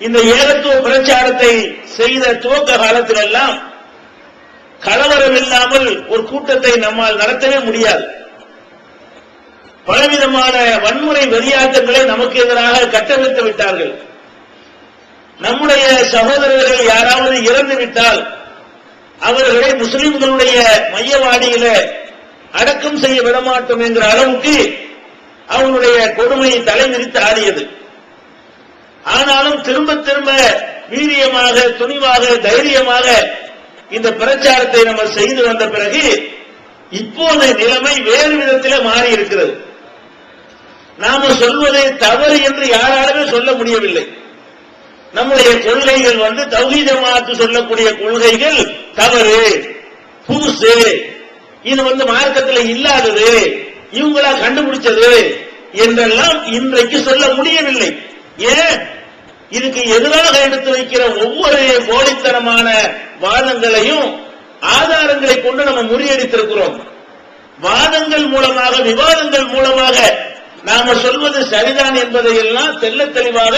இந்த ஏகத்துவ பிரச்சாரத்தை செய்த துவக்க காலத்தில் எல்லாம் கலவரம் இல்லாமல் ஒரு கூட்டத்தை நம்மால் நடத்தவே முடியாது. பலவிதமான வன்முறை வெறியாட்டங்களை நமக்கு எதிராக கட்டமைத்து விட்டார்கள். நம்முடைய சகோதரர்கள் யாராவது இறந்து விட்டால் அவர்களை முஸ்லிம்களுடைய மையவாடியில அடக்கம் செய்ய விடமாட்டோம் என்கிற அளவுக்கு அவனுடைய கொடுமையை தலைவிரித்து ஆடியது. ஆனாலும் திரும்ப திரும்ப வீரியமாக, துணிவாக, தைரியமாக இந்த பிரச்சாரத்தை நம்ம செய்து வந்த பிறகு இப்போது நிலைமை வேறு விதத்தில் மாறி இருக்கிறது. நாம சொல்வதை தவறு என்று யாராலுமே சொல்ல முடியவில்லை. நம்முடைய கொள்கைகள் தௌஹீத் ஜமாஅத் சொல்லக்கூடிய கொள்கைகள் தவறு, புதுசு, இது மார்க்கத்தில் இல்லாதது, இவங்களா கண்டுபிடிச்சது என்றெல்லாம் இன்றைக்கு சொல்ல முடியவில்லை. ஏன்? இதுக்கு எதிராக எடுத்து வைக்கிற ஒவ்வொரு போலித்தனமான வாதங்களையும் ஆதாரங்களை கொண்டு நம்ம முறியடித்திருக்கிறோம். வாதங்கள் மூலமாக, விவாதங்கள் மூலமாக நாம சொல்வது சரிதான் என்பதை எல்லாம் தெள்ள தெளிவாக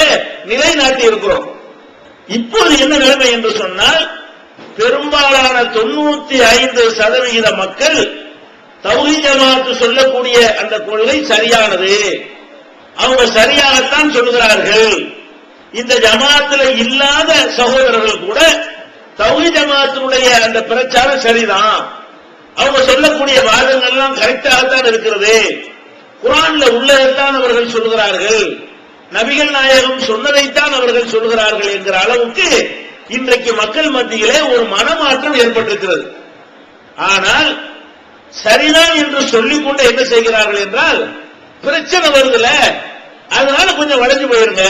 நிலைநாட்டி இருக்கிறோம். இப்போது என்ன நிலைமை என்று சொன்னால், பெரும்பாலான 95% மக்கள் தௌஹீத் ஜமாஅத் சொல்லக்கூடிய அந்த கொள்கை சரியானது, அவங்க சரியாகத்தான் சொல்கிறார்கள். இந்த ஜமாஅத்தில் இல்லாத சகோதரர்கள் கூட தௌஹீத் ஜமாஅத்தினுடைய அந்த பிரச்சாரம் சரிதான், அவங்க சொல்லக்கூடிய வாதங்கள் எல்லாம் கரெக்டாகத்தான் இருக்கிறது, குர்ஆன்ல உள்ளதைத்தான் அவர்கள் சொல்கிறார்கள், நபிகள் நாயகம் சொன்னதைத்தான் அவர்கள் சொல்கிறார்கள் என்கிற அளவுக்கு இன்றைக்கு மக்கள் மத்தியிலே ஒரு மனமாற்றம் ஏற்பட்டிருக்கிறது. ஆனால் சரிதான் என்று சொல்லிக்கொண்டு என்ன செய்கிறார்கள் என்றால், பிரச்சனை வருதுல, அதனால கொஞ்சம் வளைஞ்சு போயிருங்க.